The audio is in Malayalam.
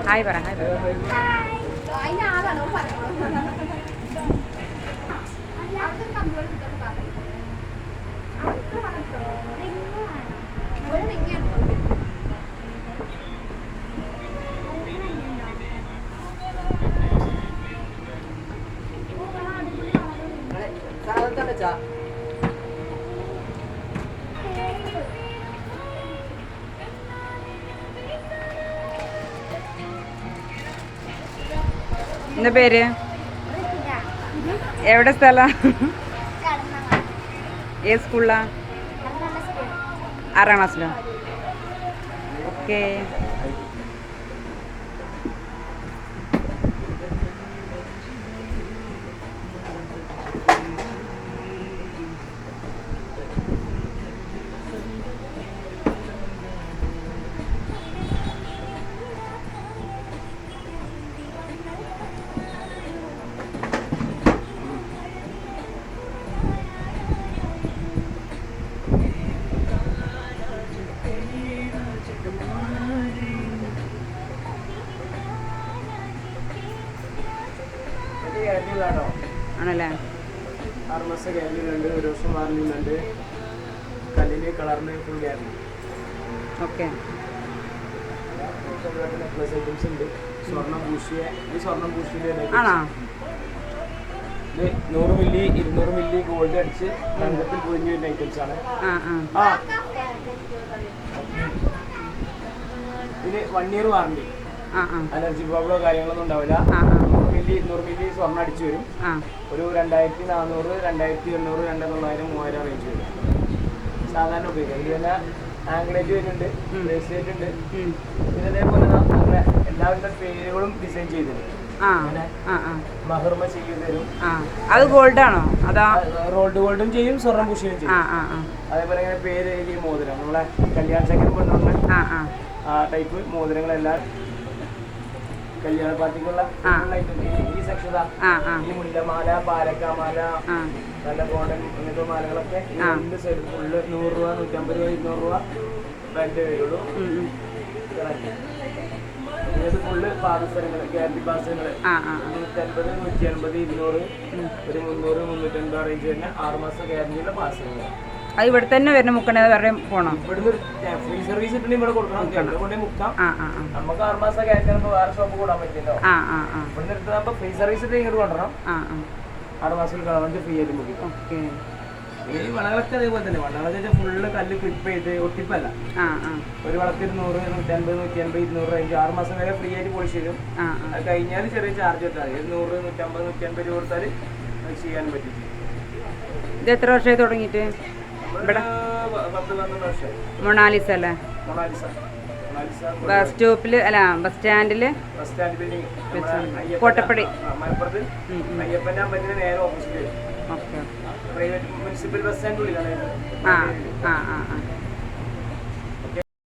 ഹായ് പറ എന്താ പേര്? എവിടെ സ്ഥലം? ഏത് സ്കൂളിലാ? 6ാം ക്ലാസ്സിലോ? ഓക്കെ. ആണല്ലേ? 6 മാസം ഗ്യാരണ്ടിയുണ്ട്, 1 വർഷം വാറണ്ടിയുണ്ട്, കല്ലിന് കളറിന് full guarantee. Okay. Plus items ഉണ്ട്. സ്വർണ്ണം പൂശിയ ആണോ? ഇത് 100 മില്ലി 200 മില്ലി ഗോൾഡ് അടിച്ച് തങ്കത്തിൽ പൊതിഞ്ഞ ഐറ്റംസ് ആണ്. ഇതിന് 1 ഇയർ വാറണ്ടി. ആ ആ അലർജി പ്രോബ്ലമോ കാര്യങ്ങളൊന്നും ഉണ്ടാവില്ല. ആ ആ 100 മില്ലി 200 മില്ലി സ്വർണ്ണം അടിച്ചു വരും. ആ ഒരു 2400, 2800, 2900, 3000 റേഞ്ച് വരും. സാധാരണ ഉപയോഗിക്കാം. ഇതിൽ തന്നെ ആംഗ്ലേറ്റ് വരുന്നുണ്ട്, ബ്രേസ്ലെറ്റ് ഉണ്ട്. പിന്നെ അതേപോലെ അങ്ങനെ എല്ലാവിധ പേരുകളും ഡിസൈൻ ചെയ്തിട്ടുണ്ട്. ആ ആ ആ മഹർമ ചെയ്തു തരും. ആ അത് ഗോൾഡാണോ അതാ റോൾഡ് ഗോൾഡും ചെയ്യും, സ്വർണ്ണം പൂശിയും ചെയ്യും. ആ ആ ആ അതേപോലെ ഇങ്ങനെ പേര് എഴുതിയ മോതിരം, നമ്മളെ കല്യാണ ചക്കരം കൊണ്ടുവന്ന ആ ആ ആ ടൈപ്പ് മോതിരങ്ങളെല്ലാം കല്യാണ പാർട്ടിക്കുള്ള ഈ സെക്ഷൻ ആ ആ ഈ മുല്ലമാല, പാലക്കാമാല, ആ നല്ല ഗോൾഡൻ അങ്ങനത്തെ മാലകളൊക്കെ രണ്ട് സൈഡ് ഫുള്ള് 100 രൂപ, 150 രൂപ, 200 രൂപ റെന്റ് വരുള്ളൂ. ഇത് ഫുള്ള് പാദസരങ്ങൾ, ഗ്യാരണ്ടി പാദസരങ്ങൾ 150, 180, 200, ഒരു 300, 350 റേഞ്ച് തന്നെ 6 മാസം ഗ്യാരണ്ടിയുള്ള പാദസരങ്ങൾ. അത് ഇവിടെ തന്നെ വരുന്ന മുക്കണേ വേറെ പോകണം. ഇവിടുന്ന് ഫ്രീ സർവീസ് ഇട്ടുണ്ടെങ്കിൽ ഇവിടെ കൊടുക്കണം, ഇവിടെ കൊണ്ടുപോയി മുക്കാം. ആ ആ ആ നമുക്ക് 6 മാസം ഗ്യാരണ്ടി ആകുമ്പോൾ വേറെ ഷോപ്പ് കൂടാൻ പറ്റില്ലല്ലോ. ആ ആ ആ ഇവിടുന്ന് എടുത്താകുമ്പോൾ ഫ്രീ സർവീസ് ഇട്ട് ഇങ്ങോട്ട് കൊണ്ടുവരണം. ആ ആ 6 മാസം ഗവൺമെന്റ് ഫ്രീ ആയിട്ട് മുക്കിക്കും. ഓക്കെ. ഈ വളകളൊക്കെ അതേപോലെ തന്നെ. വളകളൊക്കെ ഫുള്ള് കല്ല് ക്ലിപ്പ് ചെയ്ത് ഒട്ടിപ്പല്ല. ആ ആ ഒരു വളക്ക് 100, 150, 180, 200 റേഞ്ച് 6 മാസം വരെ ഫ്രീ ആയിട്ട് പോളിഷ് തരും. ആ അത് കഴിഞ്ഞാൽ ചെറിയ ചാർജ് ഇട്ടാൽ മതി. 100, 150, 180 രൂപ കൊടുത്താൽ ചെയ്യാനും പറ്റും. ഇത് എത്ര വർഷമായി തുടങ്ങിയിട്ട്? ഇവിടെ 10-12 വർഷം. മൊണാലിസ അല്ലേ? മൊണാലിസ ബസ് സ്റ്റോപ്പിൽ അല്ല ബസ് സ്റ്റാൻഡിൽ ബസ് സ്റ്റാൻഡ് കോട്ടപ്പടി മലപ്പുറത്ത് അയ്യപ്പൻ്റെ അമ്പലത്തിന് നേരെ opposite okay. Private municipal bus stand ഉള്ളിലാണ്. ആ ആ ആ ആ